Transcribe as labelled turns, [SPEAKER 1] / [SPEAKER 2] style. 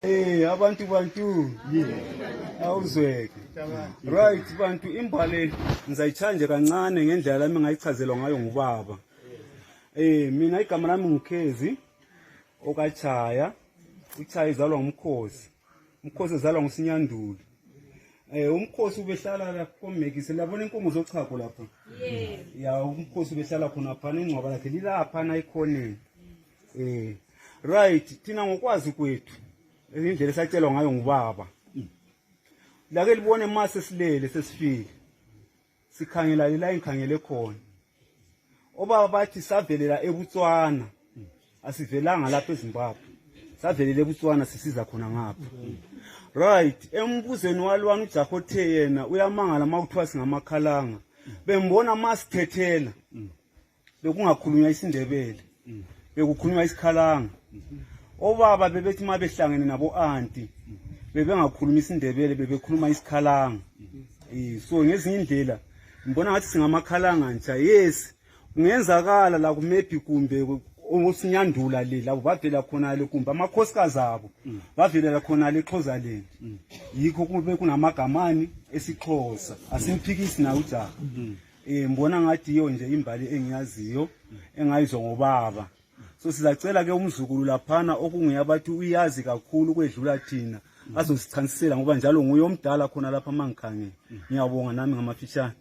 [SPEAKER 1] Abantu bantu awuzweke. Right bantu imbali ngizayichanje kancane ngendlela lami ngayichazelwa ngayo ngubaba. Mina igama lami nguKhezi okachaya. Uchaya izalwa ngumkhosi. Umkhosi ezalwa nguSinyanduli. Umkhosi ubehlala lapha koMekisi labona inkomo zochago lapha. Ya umkhosi ubehlala khona phana ingcwaba lakhe lilapha na ikhoneni. Right thina ngokwazi kwethu indlela esatshelwa ngayo ngubaba. Lake libone mase silele sesifile. Sikhangela la inkhangele khona. Obaba bathi savelela eButswana. Asivelanga lapha eZimbabwe. Savelela eButswana sisiza khona ngapha. Right, embuzweni walwana uJakothe yena uyamangala makuthiwa singamakhalanga. Bembona masithethela. Bekungakhulunywa isiNdebele. Bekukhulunywa isikhalanga. Obaba bebethi mabehlangene nabo anti bebengakhuluma isiNdebele bebekhuluma isikhalanga. So ngezinye indlela ngibona ngathi singamakhalanga nje. Yes, kungenzakala la kumebi kumbe uSinyandula le labo bavela khona le kumbe amakhosikazi abo bavela khona le Xhosa le. Yikho kube kunamagamani esiXhosa asimphikisi na uJaka. Ngibona ngathi iyo nje imbali engiyaziyo engayizwa ngobaba. So sizacela ke umzukulu laphana okungeyabathi uyazi kakhulu kwedlula thina azosichanisela ngoba njalo nguye omdala khona lapha mangikhangela. Ngiyabonga nami ngamafishane.